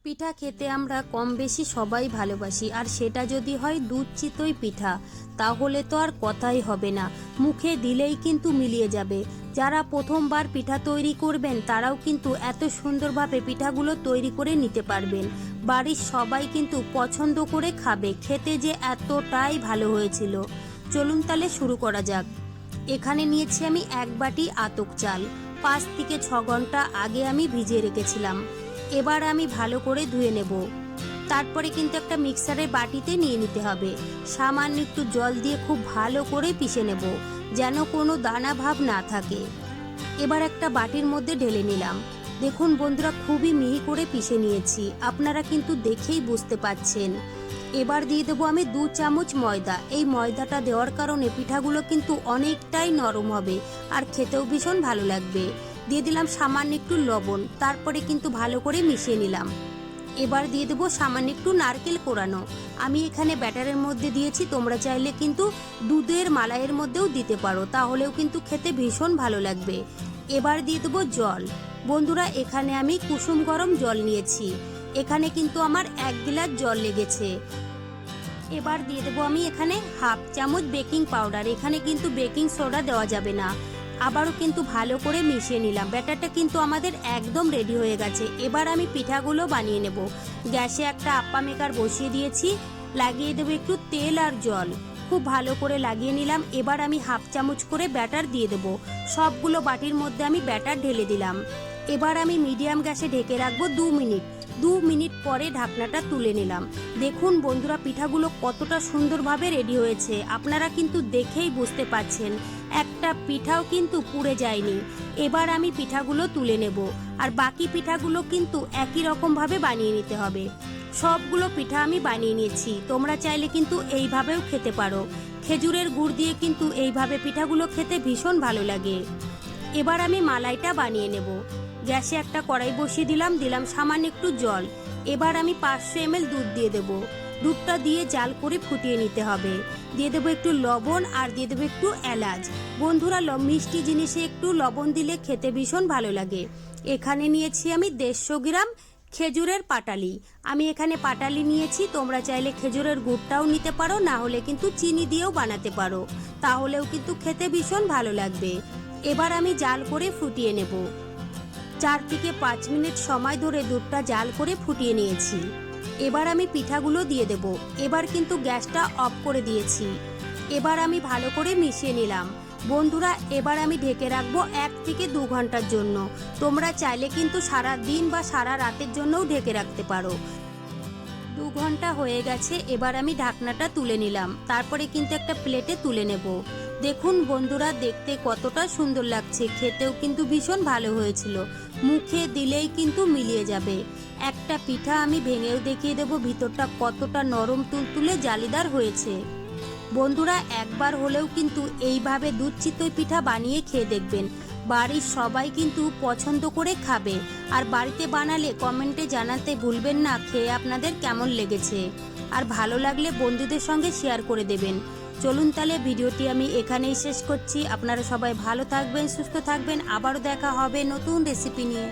পিঠা খেতে আমরা কম বেশি সবাই ভালোবাসি, আর সেটা যদি হয় দুধ চিতই পিঠা তাহলে তো আর কথাই হবে না, মুখে দিলেই কিন্তু মিলিয়ে যাবে। যারা প্রথমবার পিঠা তৈরি করবেন তারাও কিন্তু এত সুন্দরভাবে পিঠাগুলো তৈরি করে নিতে পারবেন। বাড়ির সবাই কিন্তু পছন্দ করে খাবে, খেতে যে এতটাই ভালো হয়েছিল। চলুন তাহলে শুরু করা যাক। এখানে নিয়েছি আমি 1 বাটি আতপ চাল, 5 থেকে 6 ঘন্টা আগে আমি ভিজিয়ে রেখেছিলাম। এবার আমি ভালো করে ধুয়ে নেব। তারপরে কিন্তু একটা মিক্সারের বাটিতে নিয়ে নিতে হবে। সামান্য একটু জল দিয়ে খুব ভালো করে পিষে নেব, যেন কোনো দানা ভাব না থাকে। এবার একটা বাটির মধ্যে ঢেলে নিলাম। দেখুন বন্ধুরা, খুবই মিহি করে পিষে নিয়েছি, আপনারা কিন্তু দেখেই বুঝতে পাচ্ছেন। এবার দিয়ে দেবো আমি 2 চামচ ময়দা। এই ময়দাটা দেওয়ার কারণে পিঠাগুলো কিন্তু অনেকটাই নরম হবে আর খেতেও ভীষণ ভালো লাগবে। দিয়ে দিলাম সামান্য একটু লবণ, তারপরে কিন্তু ভালো করে মিশিয়ে নিলাম। এবার দিয়ে দেবো সামান্য একটু নারকেল কোড়ানো। আমি এখানে ব্যাটারের মধ্যে দিয়েছি, তোমরা চাইলে কিন্তু দুধের মালাইয়ের মধ্যেও দিতে পারো, তাহলেও কিন্তু খেতে ভীষণ ভালো লাগবে। এবার দিয়ে দেবো জল। বন্ধুরা, এখানে আমি কুসুম গরম জল নিয়েছি, এখানে কিন্তু আমার 1 গ্লাস জল লেগেছে। এবার দিয়ে দেবো আমি এখানে 1/2 চামচ বেকিং পাউডার, এখানে কিন্তু বেকিং সোডা দেওয়া যাবে না। আবারও কিন্তু ভালো করে মিশিয়ে নিলাম। ব্যাটারটা কিন্তু আমাদের একদম রেডি হয়ে গেছে। এবার আমি পিঠাগুলো বানিয়ে নেব। গ্যাসে একটা আপ্পা মেকার বসিয়ে দিয়েছি, লাগিয়ে দেবো একটু তেল আর জল, খুব ভালো করে লাগিয়ে নিলাম। এবার আমি 1/2 চামচ করে ব্যাটার দিয়ে দেবো। সবগুলো বাটির মধ্যে আমি ব্যাটার ঢেলে দিলাম। এবার আমি মিডিয়াম গ্যাসে ঢেকে রাখবো 2 মিনিট। 2 মিনিট পরে ঢাকনাটা তুলে নিলাম। দেখুন বন্ধুরা, পিঠাগুলো কতটা সুন্দরভাবে রেডি হয়েছে, আপনারা কিন্তু দেখেই বুঝতে পাচ্ছেন একটা পিঠাও কিন্তু পুড়ে যায়নি। এবার আমি পিঠাগুলো তুলে নেব, আর বাকি পিঠাগুলো কিন্তু একই রকমভাবে বানিয়ে নিতে হবে। সবগুলো পিঠা আমি বানিয়ে নিয়েছি, তোমরা চাইলে কিন্তু এইভাবেও খেতে পারো। খেজুরের গুড় দিয়ে কিন্তু এইভাবে পিঠাগুলো খেতে ভীষণ ভালো লাগে। এবার আমি মালাইটা বানিয়ে নেব। গ্যাসে একটা কড়াই বসিয়ে দিলাম সামান্য একটু জল। এবার আমি 500 ml দুধ দিয়ে দেব। দুধটা দিয়ে জাল করে ফুটিয়ে নিতে হবে। দিয়ে দেবো একটু লবণ আর দিয়ে দেবো একটু এলাচ। বন্ধুরা, মিষ্টি জিনিসে একটু লবণ দিলে খেতে ভীষণ ভালো লাগে। এখানে নিয়েছি আমি 150 গ্রাম খেজুরের পাটালি। আমি এখানে পাটালি নিয়েছি, তোমরা চাইলে খেজুরের গুড়টাও নিতে পারো, না হলে কিন্তু চিনি দিয়েও বানাতে পারো, তাহলেও কিন্তু খেতে ভীষণ ভালো লাগবে। এবার আমি জাল করে ফুটিয়ে নেব। 4 থেকে 5 মিনিট সময় ধরে দুধটা জাল করে ফুটিয়ে নিয়েছি। এবার আমি পিঠাগুলো দিয়ে দেব। এবার কিন্তু গ্যাসটা অফ করে দিয়েছি। এবার আমি ভালো করে মিশিয়ে নিলাম। বন্ধুরা, এবার আমি ঢেকে রাখবো 1 থেকে 2 ঘন্টার জন্য। তোমরা চাইলে কিন্তু সারা দিন বা সারা রাতের জন্যও ঢেকে রাখতে পারো। 2 ঘন্টা হয়ে গেছে, এবার আমি ঢাকনাটা তুলে নিলাম। তারপরে কিন্তু একটা প্লেটে তুলে নেব। দেখুন বন্ধুরা, দেখতে কতটা সুন্দর লাগছে, খেতেও কিন্তু ভীষণ ভালো হয়েছিল, মুখে দিলেই কিন্তু মিলিয়ে যাবে। একটা পিঠা আমি ভেঙেও দেখিয়ে দেব ভিতরটা কতটা নরম তুলতুলে জালিদার হয়েছে। বন্ধুরা, একবার হলেও কিন্তু এইভাবে দুধ চিতই পিঠা বানিয়ে খেয়ে দেখবেন, বাড়ির সবাই কিন্তু পছন্দ করে খাবে। আর বাড়িতে বানালে কমেন্টে জানাতে ভুলবেন না খেয়ে আপনাদের কেমন লেগেছে। আর ভালো লাগলে বন্ধুদের সঙ্গে শেয়ার করে দেবেন। চলুন তাহলে ভিডিওটি আমি এখানেই শেষ করছি। আপনারা সবাই ভালো থাকবেন, সুস্থ থাকবেন, আবারও দেখা হবে নতুন রেসিপি নিয়ে।